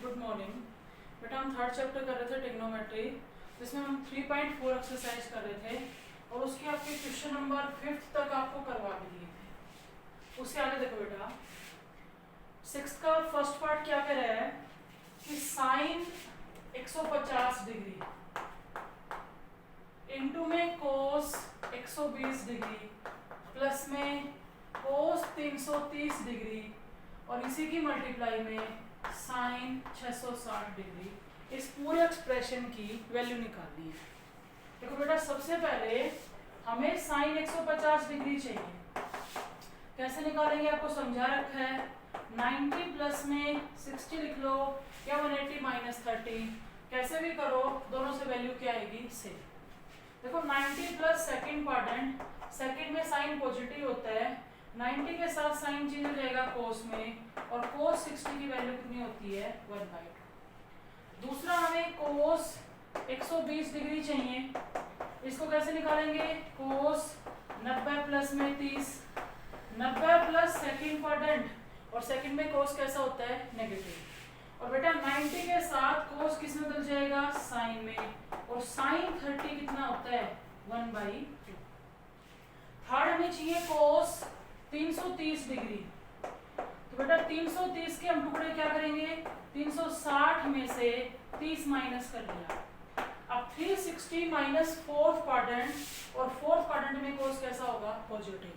Good morning. बेटा हम third chapter कर रहे थे ट्रिग्नोमेट्री, जिसमें हम 3.4 एक्सरसाइज कर रहे थे और उसके आपके क्वेश्चन नंबर 5 तक आपको करवा भी दिए थे। उससे आगे देखो बेटा, 6 का फर्स्ट पार्ट क्या कह रहा है कि साइन 150 डिग्री इनटू में कोस 120 डिग्री प्लस में कोस 330 डिग्री और इसी की मल्टीप्लाई में साइन 660 डिग्री, इस पूरे एक्सप्रेशन की वैल्यू निकालनी है। देखो बेटा, सबसे पहले हमें साइन 150 डिग्री चाहिए। कैसे निकालेंगे आपको समझा रखा है। 90 प्लस में 60 लिख लो या 180 माइनस 30, कैसे भी करो, दोनों से वैल्यू क्या आएगी सेम। देखो 90 प्लस सेकंड क्वाड्रेंट, सेकंड में साइन पॉजिटिव होता है, 90 के साथ साइन चेंज हो जाएगा कोस में, और कोस 60 की वैल्यू कितनी होती है 1/2। दूसरा हमें कोस 120 डिग्री चाहिए, इसको कैसे निकालेंगे। कोस 90 प्लस में 30, 90 प्लस सेकंड क्वाड्रेंट, और सेकंड में कोस कैसा होता है नेगेटिव, और बेटा 90 के साथ कोस किस में बदल जाएगा साइन में, और साइन 30 कितना होता है 1/2। थर्ड हमें चाहिए कोस 330 डिग्री, तो बेटा 330 के हम टुकड़े क्या करेंगे, 360 में से 30 माइनस कर दिया। अब 360 माइनस फोर्थ क्वाड्रेंट, और फोर्थ क्वाड्रेंट में कोस कैसा होगा पॉजिटिव।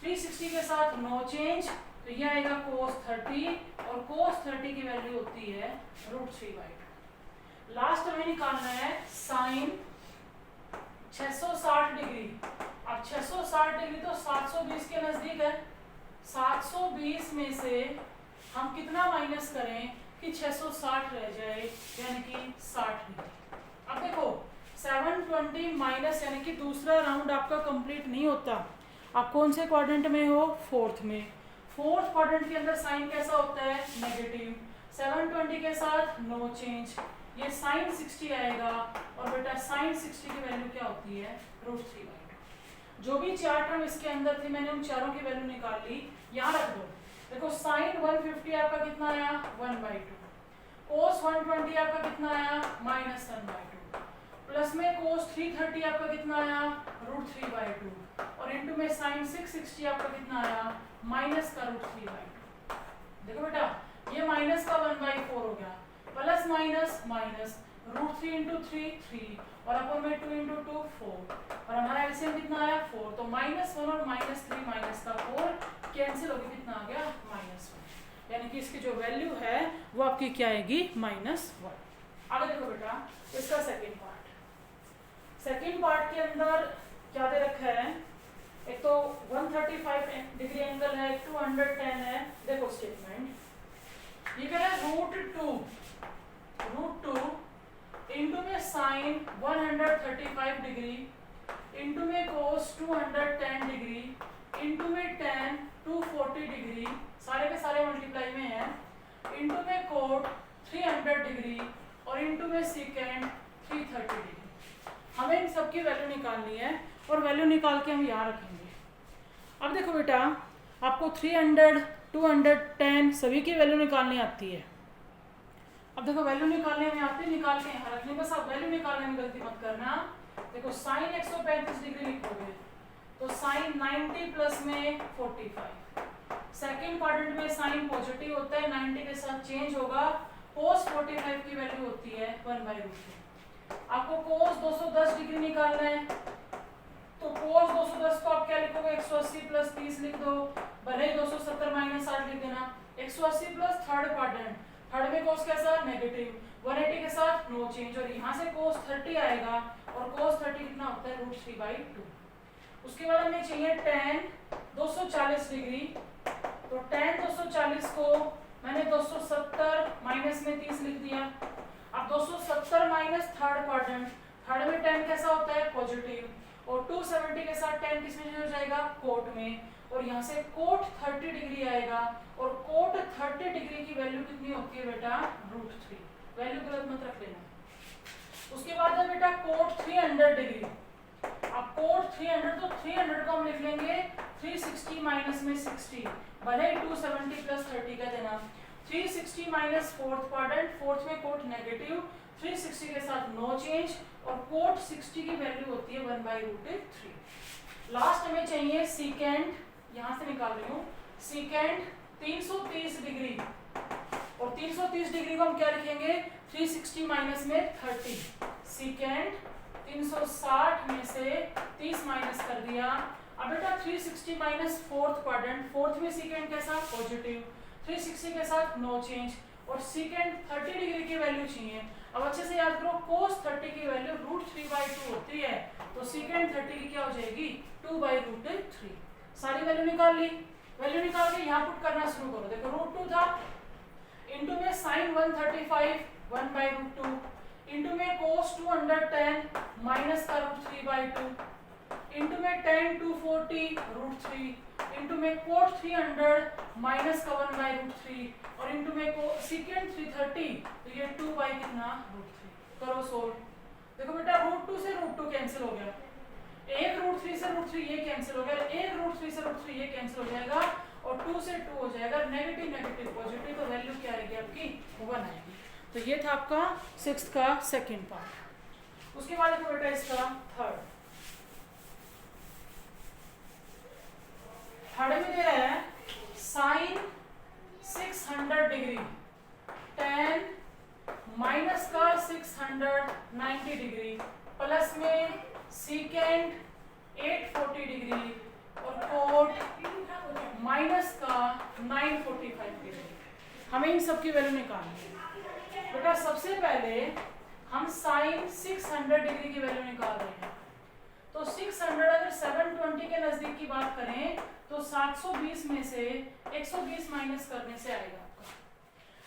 360 के साथ नो चेंज, तो ये आएगा कोस 30, और कोस 30 की वैल्यू होती है √3/2। लास्ट हमें निकालना है साइन 660 डिग्री। अब 660 डिग्री तो 720 के नजदीक है, 720 में से हम कितना माइनस करें कि 660 रह जाए, यानी कि 60 डिग्री। अब देखो 720 माइनस, यानी कि दूसरा राउंड आपका कंप्लीट नहीं होता। आप कौन से क्वाड्रेंट में हो, फोर्थ में। फोर्थ क्वाड्रेंट के अंदर साइन कैसा होता है नेगेटिव, 720 के साथ नो चेंज, ये साइन 60 आएगा, और बेटा साइन 60 की वैल्यू क्या होती है √3/2। जो भी चार टर्म इसके अंदर थी मैंने उन चारों की वैल्यू निकाल ली, यहाँ रख दो। देखो साइन 150 आपका कितना आया 1/2, कोस 120 आपका कितना आया -1/2, प्लस में कोस 330 आपका कितना आया √3/2, और इनटू में साइन 660 आपका कितना आया माइनस का √3/2। देखो बेटा ये माइनस का 1/4 हो गया, प्लस माइनस माइनस, √3 × 3 3, और अपन में 2 × 2 4, और हमारा एलसीएम कितना आया 4, तो -1 और -3 माइनस का 4 कैंसिल होकर कितना आ गया -1, यानी कि इसकी जो वैल्यू है वो आपकी क्या आएगी -1। आगे देखो बेटा इसका सेकंड पार्ट। सेकंड पार्ट के अंदर क्या दे रखा है, एक तो 135 डिग्री एंगल है, 210 है। देखो स्टेटमेंट ये कह रहा है √2 इनटू में साइन 135 डिग्री इनटू में कोस 210 डिग्री इनटू में tan 240 डिग्री, सारे के सारे मल्टीप्लाई में है, इनटू में कोट 300 डिग्री, और इनटू में सेकेंड 330 डिग्री। हमें इन सब की वैल्यू निकालनी है, और वैल्यू निकाल के हम यहाँ रखेंगे। अब देखो बेटा आपको 300 210 सभी की वैल्यू निकालनी आती है। अब देखो वैल्यू निकालने में आती है, निकाल के यहाँ रखने, बस आप वैल्यू निकालने में गलती मत करना। देखो साइन 135 डिग्री लिखोगे तो साइन 90 प्लस में 45, सेकंड क्वाड्रेंट में साइन पॉजिटिव होता है, 90 के साथ चेंज होगा, कोस 45 की वैल्यू होती है 1/√2। आपको कोस 210 डिग्री निकालना है, तो कोस 210 को आप क्या लिखोगे 180 प्लस 30 लिख दो, भले ही 270 माइनस 60 लिख देना। 180 प्लस थर्ड क्वाड्रेंट, थर्ड में कोस कैसा नेगेटिव, 180 के साथ नो चेंज, और यहाँ से कोस 30 आएगा, और कोस 30 कितना होता है √3/2। उसके बाद हमें चाहिए tan 240 डिग्री, तो tan 240 को मैंने 270 माइनस में 30 लिख दिया। अब 270 माइनस थर्ड क्वाड्रेंट, थर्ड में tan कैसा होता है पॉजिटिव, और 270 के साथ tan किस में हो जाएगा कोट में, और यहाँ से कोट 30 डिग्री आएगा, और कोट 30 डिग्री की वैल्यू कितनी होती है बेटा √3, वैल्यू गलत मत रख लेना। उसके बाद है बेटा कोट 300 डिग्री। अब कोट 300, तो 300 को हम लिख लेंगे 360 माइनस में 60, भले ही 270 प्लस 30 का देना, 360 माइनस फोर्थ क्वाड्रेंट, फोर्थ में कोट नेगेटिव, 360 के साथ नो चेंज, और कोट 60 की वैल्यू होती है 1/√3। लास्ट हमें चाहिए सीकेंड, यहां से निकाल रही हूँ, सीकेंड 330 डिग्री, और 330 डिग्री को हम क्या लिखेंगे, 360 माइनस में 30, सीकेंड 360 में से 30 माइनस कर दिया। अब बेटा 360 माइनस फोर्थ क्वाड्रेंट, फोर्थ में सीकेंड के साथ पॉजिटिव, 360 के साथ नो चेंज, और सीकेंड 30 डिग्री की वैल्यू चाहिए। अब अच्छे से याद करो, कोस 30 की वैल्यू √3/2 होती है, तो सीकेंड 30 की क्या हो जाएगी, 2/√3। सारी वैल्यू निकाल ली, वैल्यू निकाल के यहाँ पुट करना शुरू करो। देखो √2 था, इंटू में साइन 135 1/√2, इंटू में कोस 210 माइनस का √3/2, इंटू में tan 240 √3, इंटू में कोट 300 माइनस का 1/√3, और इंटू में को सीकेंड 330, तो ये 2/√3। करो सोल्व। देखो बेटा √2 से √2 कैंसिल हो गया, एक √3 से √3 ये कैंसिल हो गया, एक √3 से √3 ये कैंसिल हो जाएगा, और 2 से 2 हो जाएगा, नेगेटिव नेगेटिव पॉजिटिव, तो वैल्यू क्या आएगी आपकी, 1 आएगी। तो ये था आपका 6th का सेकंड पार्ट। उसके बाद देखो बेटा इसका थर्ड में दे रहा है साइन 600 डिग्री, tan माइनस का 690 डिग्री, प्लस में सीकेंड 840 डिग्री, और कोट माइनस का 945 डिग्री। हमें इन सब की वैल्यू निकालनी है। बेटा सबसे पहले हम साइन 600 डिग्री की वैल्यू निकाल रहे हैं, तो 600 अगर 720 के नजदीक की बात करें तो 720 में से 120 माइनस करने से आएगा आपका।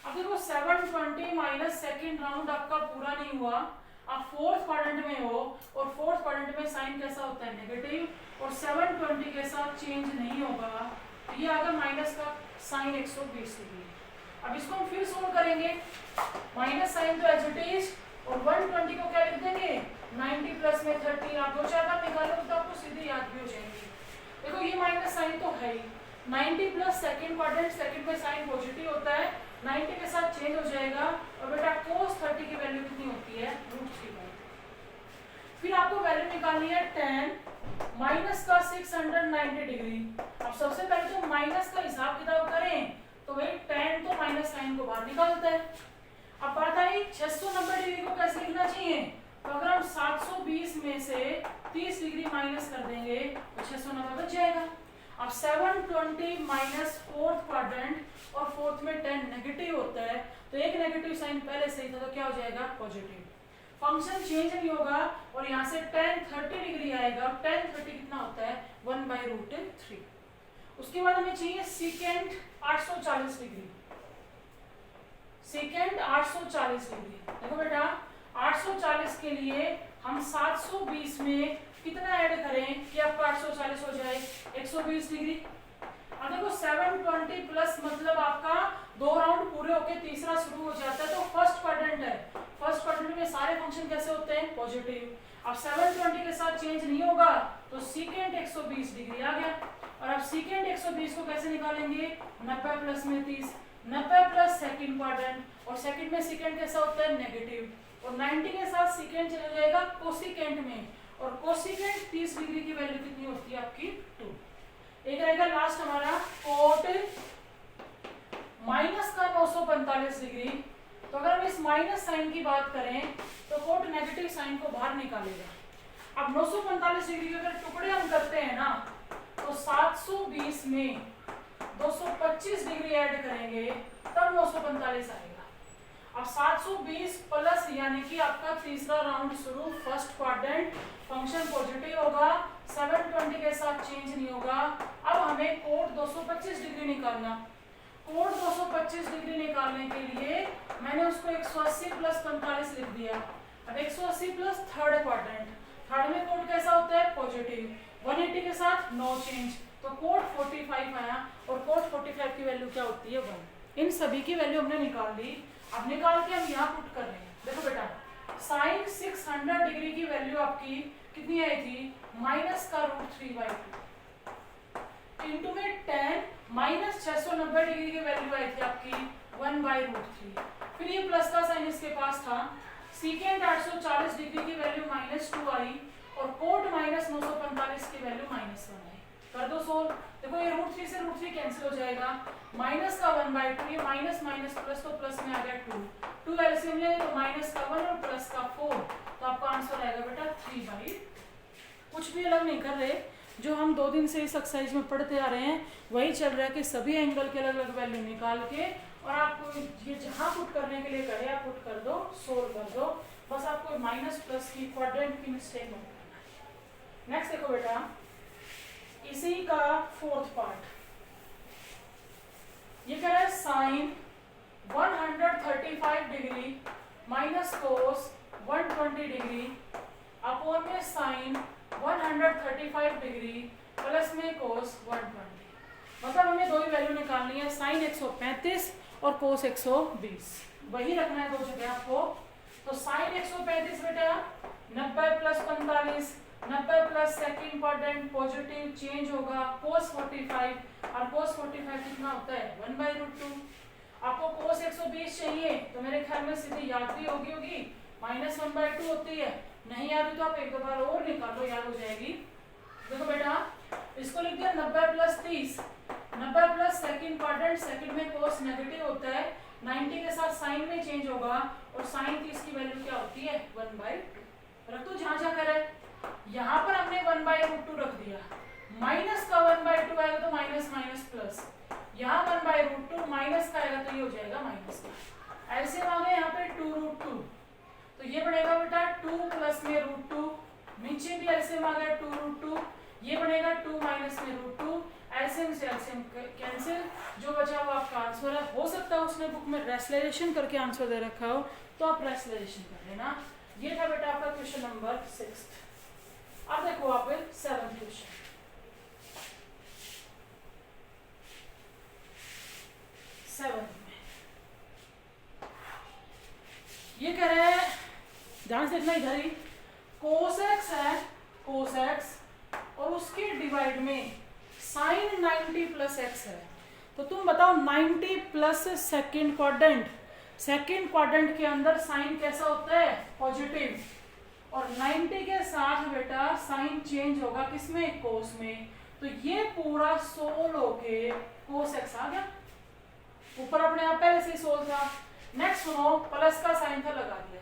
अब देखो 720 माइनस सेकंड राउंड आपका पूरा नहीं हुआ, आप फोर्थ क्वाड्रेंट में हो, और फोर्थ क्वाड्रेंट में साइन कैसा होता है, नेगेटिव, और 720 के साथ चेंज नहीं होगा, ये आगा माइनस का साइन 120 डिग्री। अब इसको हम फिर सोल्व करेंगे, माइनस साइन तो एज इट इज, और 120 को क्या लिख देंगे, 90 प्लस में 30, आप दो चार बार निकालोगे तो आपको सीधे याद भी हो जाएंगे। देखो ये माइनस साइन तो है ही, 90 प्लस सेकंड क्वाड्रेंट, सेकंड में साइन पॉजिटिव होता है, 90 के साथ चेंज हो जाएगा, और बेटा कोस 30 की वैल्यू कितनी होती है, √3/2। फिर आपको वैल्यू निकालनी है tan माइनस का 690 डिग्री। अब सबसे पहले तो माइनस का हिसाब किताब करें, तो भाई tan तो माइनस साइन को बाहर निकालता है। अब बात आई 690 डिग्री को कैसे लिखना चाहिए, तो अगर हम 720 में से 30 डिग्री माइनस कर देंगे तो 690 बच जाएगा। अब 720 माइनस फोर्थ क्वाड्रेंट, और फोर्थ में tan नेगेटिव होता है, तो एक नेगेटिव साइन पहले से ही था, तो क्या हो जाएगा, पॉजिटिव। फंक्शन चेंज नहीं होगा, और यहाँ से tan 30 डिग्री आएगा, tan 30 कितना होता है, 1/√3। उसके बाद हमें चाहिए सीकेंड 840 डिग्री, सेकेंड 840 डिग्री। देखो बेटा 840 के लिए हम 720 में कितना ऐड करें कि आपका 840 हो जाए, 120 डिग्री। अब देखो 720 प्लस मतलब आपका 2 राउंड पूरे होके तीसरा शुरू हो जाता है, तो फर्स्ट क्वाड्रेंट है, फर्स्ट क्वाड्रेंट में सारे फंक्शन कैसे होते हैं, पॉजिटिव। अब 720 के साथ चेंज नहीं होगा, तो सीकेंड 120 डिग्री आ गया। और अब सीकेंड 120 को कैसे निकालेंगे, 90 प्लस में 30, 90 प्लस सेकंड क्वाड्रेंट, और सेकंड में सेकंड कैसा होता है, नेगेटिव, और 90 के साथ सेकंड चला जाएगा कोसिकेंट में, और कोसिकेंट 30 डिग्री की वैल्यू कितनी होती है आपकी, 2। एक रहेगा लास्ट हमारा कोट माइनस का 945 डिग्री। तो अगर हम इस माइनस साइन की बात करें तो कोट नेगेटिव साइन को बाहर निकालेगा। अब 945 डिग्री के अगर टुकड़े हम करते हैं ना, तो 720 में 225 डिग्री ऐड करेंगे तब 945 आएगा। अब 720 प्लस यानी कि आपका तीसरा राउंड शुरू, फर्स्ट क्वाड्रेंट, फंक्शन पॉजिटिव होगा, 720 के साथ चेंज नहीं होगा। अब हमें कोट 225 डिग्री निकालना। कोट 225 डिग्री निकालने के लिए मैंने उसको 180 प्लस 45 लिख दिया। अब 180 प्लस थर्ड क्वाड्रेंट, थर्ड में कोट कैसा होता है, पॉजिटिव, 180 के साथ नो चेंज, तो कोट 45 आया, और कोट 45 की वैल्यू क्या होती है, 1। इन सभी की वैल्यू हमने निकाल ली। अब निकाल के हम यहाँ पुट कर रहे हैं। देखो बेटा साइन 600 डिग्री की वैल्यू आपकी कितनी आई थी, माइनस का √3/2, इंटू में tan माइनस 690 डिग्री की वैल्यू आई थी आपकी 1/√3। फिर ये प्लस का साइन इसके पास था, सीकेंट 840 डिग्री की वैल्यू -2 आई और कोट -945 की वैल्यू -1 आई। कर दो सोल्व। देखो ये √3 से √3 कैंसिल हो जाएगा, माइनस का 1/2, ये माइनस माइनस प्लस तो प्लस में आ गया 2 एलसीएम लेंगे तो माइनस का 1 और प्लस का 4, तो आपका आंसर आएगा बेटा 3/। कुछ भी अलग नहीं कर रहे, जो हम 2 दिन से इस एक्सरसाइज में पढ़ते आ रहे हैं वही चल रहा है कि सभी एंगल के अलग अलग वैल्यू निकाल के, और आपको ये जहां पुट करने के लिए कहे आप पुट कर दो, सोल्व कर दो, बस आपको माइनस प्लस की क्वाड्रेंट की मिस्टेक मत करना है। नेक्स्ट देखो बेटा, इसी का 4th पार्ट, ये कह रहा है sine 135 degree minus cos 120 degree upon में साइन 135 डिग्री प्लस में कोस 120। मतलब हमें दो ही वैल्यू निकालनी है, साइन 135 और कोस 120, वही रखना है दो जगह आपको। तो साइन 135 बेटा 90 + 45, 90 plus second quadrant positive change होगा कोस 45, और कोस 45 कितना होता है 1/√2। आपको कोस 120 चाहिए तो मेरे ख्याल में सीधी याद भी होगी -1/2 होती है, नहीं याद तो आप एक दो बार और निकालो, याद हो जाएगी। देखो बेटा इसको लिख दिया 90 + 30, 90 प्लस सेकंड क्वाड्रेंट, सेकंड में कोस नेगेटिव होता है, 90 के साथ साइन में चेंज होगा और साइन 30 की वैल्यू क्या होती है 1/2। रख दो जहां जहां करे, यहाँ पर हमने 1/√2 रख दिया, माइनस का 1/2 आएगा तो माइनस माइनस प्लस, यहाँ 1/√2 माइनस का आएगा तो ये हो जाएगा माइनस का। ऐसे आ गए यहाँ पे 2√2, तो ये बनेगा बेटा 2 प्लस में √2, नीचे भी एलसीएम आ गया 2√2, ये बनेगा 2 माइनस में √2, एलसीएम से एलसीएम कैंसिल, जो बचा वो आपका आंसर है। हो सकता है उसने बुक में रेसलाइजेशन करके आंसर दे रखा हो, तो आप रेसलाइजेशन कर लेना। ये था बेटा आपका क्वेश्चन नंबर 6। अब देखो आप 7th क्वेश्चन, ये कह रहे हैं, ध्यान से देखना इधर ही, कोस एक्स है, कोस एक्स और उसके डिवाइड में साइन 90 + x है, तो तुम बताओ 90 plus second quadrant, second quadrant के अंदर साइन कैसा होता है पॉजिटिव, और 90 के साथ बेटा साइन चेंज होगा किसमें कोस में, तो ये पूरा सोल होके कोस एक्स आ गया, ऊपर अपने आप पहले से ही सोल था। नेक्स्ट सुनो, प्लस का साइन था लगा दिया,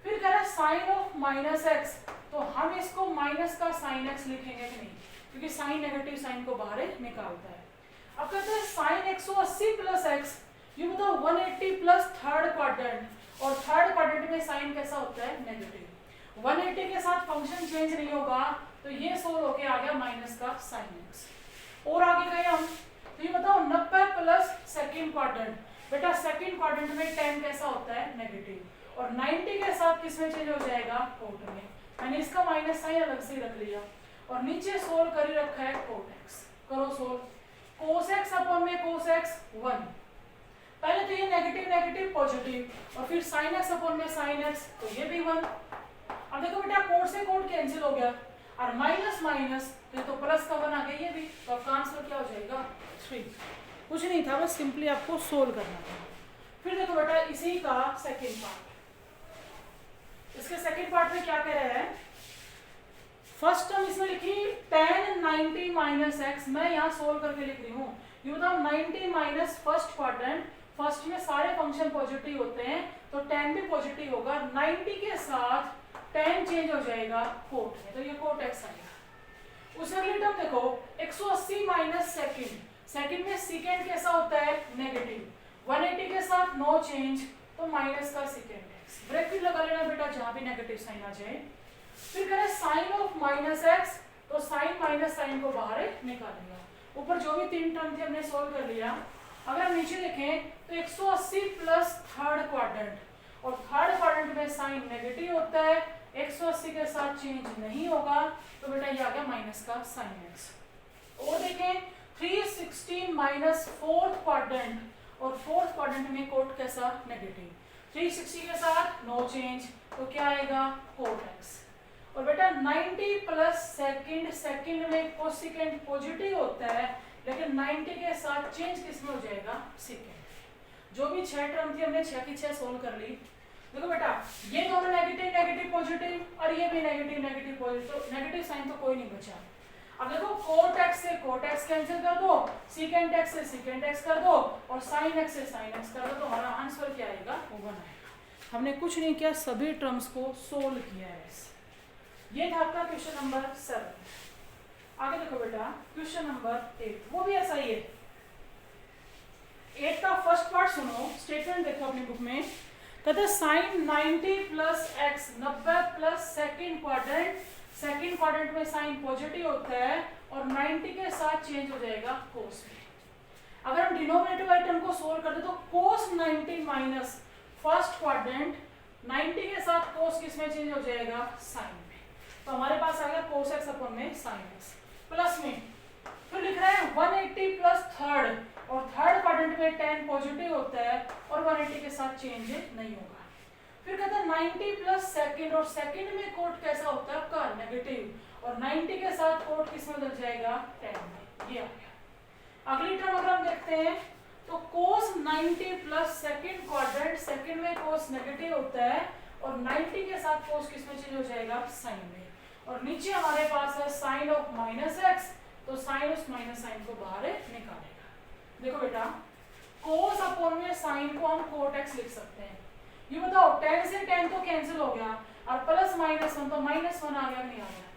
फिर कह रहा है साइन ऑफ -x, तो हम इसको माइनस का साइन x लिखेंगे कि नहीं, क्योंकि साइन नेगेटिव साइन को बाहर निकालता है। अब कहते हैं साइन 180 + x, ये बताओ 180 प्लस थर्ड क्वाड्रेंट, और थर्ड क्वाड्रेंट में साइन कैसा होता है नेगेटिव, 180 के साथ फंक्शन चेंज नहीं होगा, तो ये सोल होके आ गया माइनस का साइन x। और आगे गए हम, तो ये बताओ 90 प्लस सेकंड क्वाड्रेंट, बेटा सेकंड क्वाड्रेंट में 10 कैसा होता है नेगेटिव, और 90 के साथ किसमें चेंज हो जाएगा कोट में, मैंने इसका माइनस साइन अलग से रख लिया, और नीचे सोल्व कर ही रखा है कोट एक्स। करो सोल्व, कोस एक्स अपॉन में कोस एक्स 1, पहले तो ये नेगेटिव नेगेटिव पॉजिटिव, और फिर साइन एक्स अपॉन में साइन एक्स, तो ये भी 1। अब देखो बेटा कोट से कोट कैंसिल हो गया, और माइनस माइनस तो प्लस का 1 आ गया, ये भी, तो आपका आंसर क्या हो जाएगा 3। कुछ नहीं था, बस सिंपली आपको सोल्व करना था। फिर देखो बेटा इसी का सेकेंड पार्ट, इसके सेकेंड पार्ट में क्या कह रहे हैं, फर्स्ट टर्म इसमें लिखी tan 90 - x, मैं यहाँ सोल्व करके लिख रही हूँ। ये बताओ 90 माइनस फर्स्ट क्वाड्रेंट, फर्स्ट में सारे फंक्शन पॉजिटिव होते हैं तो tan भी पॉजिटिव होगा, 90 के साथ tan चेंज हो जाएगा कोट में, तो ये कोट x आएगा। उस अगली टर्म देखो 180 माइनस सेकंड, सेकंड में सेकंड कैसा होता है नेगेटिव, 180 के साथ नो चेंज, तो माइनस का सेकंड x, ब्रेक भी लगा लेना बेटा जहां भी नेगेटिव साइन आ जाए। फिर करें साइन ऑफ -x, तो साइन माइनस साइन को बाहर निकालेगा, ऊपर जो भी 3 टर्म थे हमने सोल्व कर लिया। अगर हम नीचे देखें तो 180 प्लस थर्ड क्वाड्रेंट, और थर्ड क्वाड्रेंट में साइन नेगेटिव होता है, 180 के साथ चेंज नहीं होगा, तो बेटा ये आ गया माइनस का साइन x। और देखें 360 माइनस फोर्थ क्वाड्रेंट, और फोर्थ क्वाड्रेंट में कोट कैसा नेगेटिव, 360 के साथ नो चेंज, तो क्या आएगा कोट x। और बेटा 90 प्लस सेकंड, सेकंड में कोसेकेंड पॉजिटिव होता है, लेकिन 90 के साथ चेंज किसमें हो जाएगा सेकंड, जो भी 6 टर्म थी हमने 6 की 6 सोल्व कर ली। देखो बेटा ये दोनों नेगेटिव नेगेटिव पॉजिटिव और ये भी नेगेटिव नेगेटिव पॉजिटिव, तो नेगेटिव साइन तो कोई नहीं बचा। अब देखो कोट एक्स से कोट एक्स कैंसिल कर दो, सीकेंट एक्स से सीकेंट एक्स कर दो और साइन एक्स से साइन एक्स कर दो, तो हमारा आंसर क्या आएगा? 1 आएगा। हमने कुछ नहीं किया, सभी टर्म्स को सोल्व किया है। ये था आपका क्वेश्चन नंबर 7। आगे देखो बेटा क्वेश्चन नंबर 8, वो भी ऐसा ही है। 8 का फर्स्ट पार्ट सुनो, स्टेटमेंट देखो अपनी बुक में। कहते sine 90 plus x, 90 plus second quadrant में साइन पॉजिटिव होता है और 90 के साथ चेंज हो जाएगा कोस में। अगर हम डिनोमिनेटर आइटम को सोल्व करते तो कोस 90 माइनस फर्स्ट क्वाड्रेंट 90 के साथ कोस किस में चेंज हो जाएगा? साइन में। तो हमारे पास आ गया कोस एक्स अपन में साइन एक्स प्लस में फिर लिख रहे हैं 180 प्लस थर्ड, और थर्ड क्वाड्रेंट में tan पॉजिटिव होता है और 180 के साथ चेंज नहीं होगा। फिर कहता है 90 प्लस सेकंड, और सेकंड में कोट कैसा होता है आपका? नेगेटिव, और 90 के साथ कोट किस में बदल जाएगा? tan में। ये आ गया। अगली टर्म अगर हम देखते हैं तो cos 90 plus second quadrant, second में cos नेगेटिव होता है और 90 के साथ cos किस में चेंज हो जाएगा? साइन में। और नीचे हमारे पास है साइन ऑफ माइनस एक्स, तो साइन उस माइनस साइन को बाहर निकालेगा। देखो बेटा कोस अपॉन में साइन को हम कोट एक्स लिख सकते हैं। ये बताओ tan से tan तो कैंसिल हो गया और प्लस माइनस 1 तो माइनस 1 आ गया, नहीं आ गया?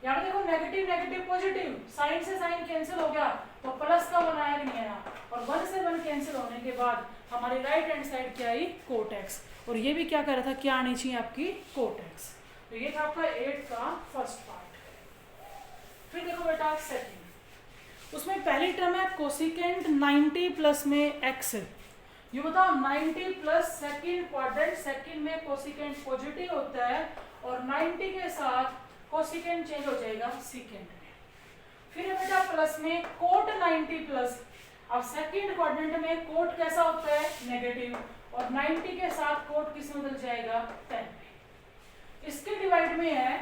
यहाँ पे देखो नेगेटिव नेगेटिव पॉजिटिव, साइन से साइन कैंसिल हो गया तो प्लस का 1 आया, नहीं आया? और 1 से 1 कैंसिल होने के बाद हमारी राइट हैंड साइड क्या आई? Cot x. और ये भी क्या कर रहा था? क्या आनी चाहिए आपकी? Cot x. तो ये था आपका 8 का फर्स्ट पार्ट। फिर देखो बेटा सेकंड, उसमें पहली टर्म है कोसिकेंट 90 प्लस में एक्स। ये बताओ 90 प्लस सेकंड क्वाड्रेंट, सेकंड में कोसिकेंट पॉजिटिव होता है और 90 के साथ कोसिकेंट चेंज हो जाएगा सीकेंट में। फिर है बेटा प्लस में कोट 90 प्लस, अब सेकंड क्वाड्रेंट में कोट कैसा होता है? नेगेटिव, और 90 के साथ कोट किस में बदल जाएगा? tan में। इसके डिवाइड में है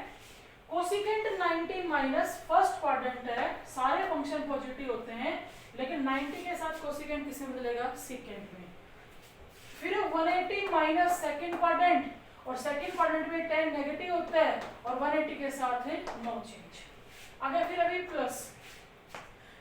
कोसिकेंट 90 माइनस फर्स्ट क्वाड्रेंट है, सारे फंक्शन पॉजिटिव होते हैं लेकिन 90 के साथ कोसिकेंट किस में बदलेगा? सीकेंट में। फिर 180 माइनस सेकंड क्वाड्रेंट, और सेकंड क्वाड्रेंट में tan नेगेटिव होता है और 180 के साथ है नो चेंज। आगे फिर अभी प्लस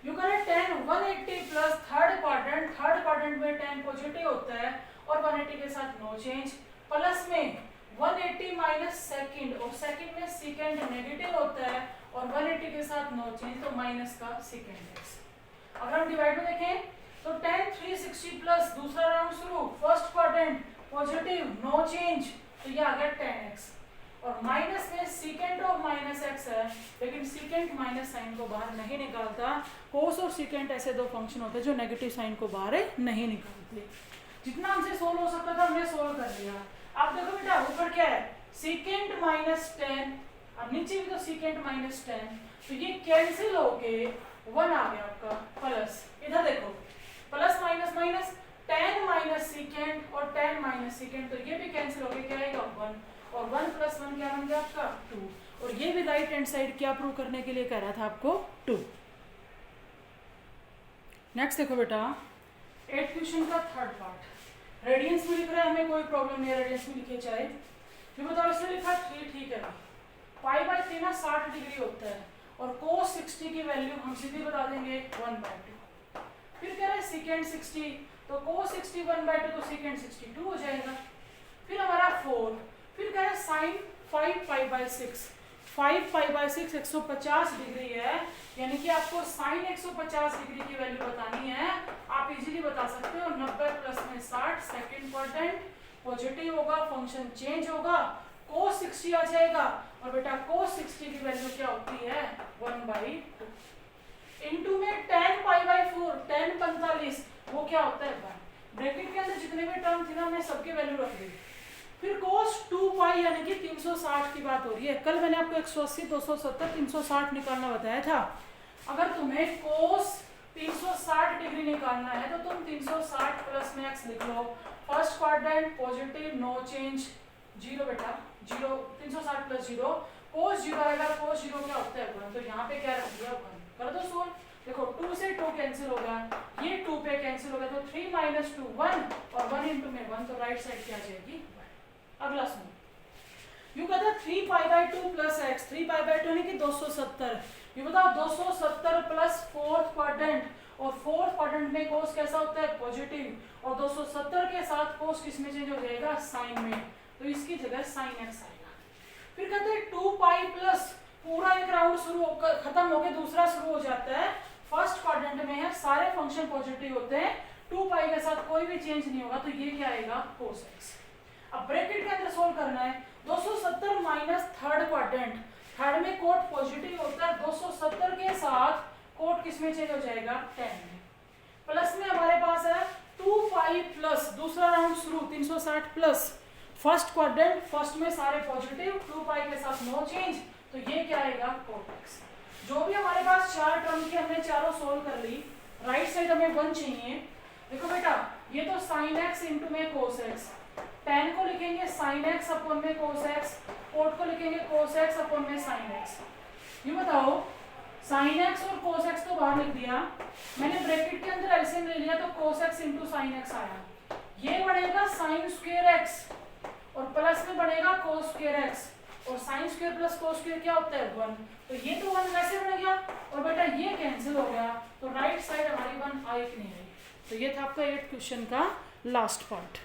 यू करें tan 180 प्लस थर्ड क्वाड्रेंट में tan पॉजिटिव होता है और 180 के साथ नो चेंज, प्लस में 180 माइनस सेकंड, और सेकंड में सेकंड नेगेटिव होता है और 180 के साथ नो चेंज, तो माइनस का सेकंड एक्स। अगर हम डिवाइड में देखें तो tan 360 प्लस दूसरा राउंड शुरू, first quadrant positive no change, तो ये आ गया tan x। और माइनस में सेकंड ऑफ माइनस एक्स है लेकिन सेकंड माइनस साइन को बाहर नहीं निकालता। कोस और सेकंड ऐसे दो फंक्शन होते हैं जो नेगेटिव साइन को बाहर नहीं निकालते। जितना हमसे सोल्व हो सकता था हमने सोल्व कर लिया। आप देखो बेटा ऊपर क्या है? सेकेंड माइनस 10 और नीचे भी तो सेकेंड माइनस 10, तो ये कैंसिल होके 1 आ गया आपका प्लस। इधर देखो plus minus minus, tan minus second और tan माइनस सेकेंड, तो ये भी कैंसिल होके क्या आएगा? 1, और 1 प्लस 1 क्या बन गया आपका? 2। और ये भी राइट हैंड साइड क्या प्रूव करने के लिए कह रहा था आपको? 2। नेक्स्ट देखो बेटा 8 क्वेश्चन का थर्ड पार्ट। रेडियंस में लिख रहा है, हमें कोई प्रॉब्लम नहीं है रेडियंस में लिखे चाहे। फिर बताओ इसने लिखा 3, ठीक है। पाई बाई 3 ना 60 डिग्री होता है और cos 60 की वैल्यू हम सीधे बता देंगे 1/2। फिर कह रहा है सेकेंड 60, तो cos 60 1/2 तो सेकेंड 62 हो जाएगा। फिर हमारा 4, फिर कह रहा है sine 5 pi by 6, 5 pi by 6 150 degree है, यानी कि आपको साइन 150 डिग्री की वैल्यू बतानी है। आप इजीली बता सकते हो 90 प्लस में 60, सेकंड क्वाड्रेंट पॉजिटिव होगा, फंक्शन चेंज होगा, cos 60 आ जाएगा। और बेटा cos 60 की वैल्यू क्या होती है? 1/2। इनटू में tan पाई बाई 4, tan 45, वो क्या होता है? 1। ब्रैकेट के अंदर जितने भी टर्म थे ना हमने सबके वैल्यू रख दी। फिर cos 2 पाई यानी कि 360 की बात हो रही है। कल मैंने आपको 180, 270, 360 निकालना बताया था। अगर तुम्हें cos 360 डिग्री निकालना है तो तुम 360 प्लस में x लिख लो। First quadrant positive no change 0 बेटा 0, 360 प्लस 0, cos 0 आएगा, cos 0 क्या होता है? 1, तो यहाँ पे क्या रख दिया? 1 कर दो सोल्व। देखो 2 से 2 कैंसिल होगा, ये 2 पे कैंसिल हो गया, तो 3 माइनस 2 1 और 1 इंटू में 1, तो राइट साइड क्या आ जाएगी 1। अगला सुनो, यू कहता है 3 pi by 2 plus x, 3 pi by 2 यानी कि 270। ये बताओ 270 प्लस फोर्थ क्वाड्रेंट, और फोर्थ क्वाड्रेंट में कोस कैसा होता है पॉजिटिव, और 270 के साथ कोस किस में चेंज हो जाएगा साइन में, तो इसकी जगह साइन एक्स आएगा। फिर कहते हैं 2 पाई प्लस, पूरा एक राउंड शुरू खत्म होकर दूसरा शुरू हो जाता है, फर्स्ट क्वाड्रेंट में है सारे फंक्शन पॉजिटिव होते हैं, 2 पाई के साथ कोई भी चेंज नहीं होगा, तो ये क्या आएगा कोस एक्स। अब ब्रैकेट के अंदर सोल्व करना है, 270 माइनस थर्ड क्वाड्रेंट, थर्ड में कोट पॉजिटिव होता है, 270 के साथ कोट किस में चेंज हो जाएगा 10 में, प्लस में हमारे पास है 2 पाई प्लस, दूसरा राउंड शुरू 360 प्लस, फर्स्ट क्वाड्रेंट फर्स्ट में सारे पॉजिटिव, 2 पाई के साथ नो चेंज, तो ये क्या आएगा कोट एक्स। जो भी हमारे पास चार टर्म की हमने चारों सोल्व कर ली, राइट साइड हमें 1 चाहिए। देखो बेटा ये तो साइन एक्स इंटू में कोस एक्स, tan को लिखेंगे साइन एक्स अपॉन में कोस एक्स, कोट को लिखेंगे कोस एक्स अपॉन में साइन एक्स। ये बताओ साइन एक्स और कोस एक्स तो बाहर लिख दिया, मैंने ब्रैकेट के अंदर एलसीएम ले लिया, तो cos x into sine x आया, ये बनेगा साइन स्क्वायर एक्स और प्लस में बनेगा कोस स्क्वायर एक्स, और sine square plus cos square क्या होता है 1, तो ये तो 1 वैसे बन गया, और बेटा ये कैंसिल हो गया, तो राइट साइड हमारी 1 आई कि नहीं आई। तो ये था आपका 8 क्वेश्चन का लास्ट पार्ट।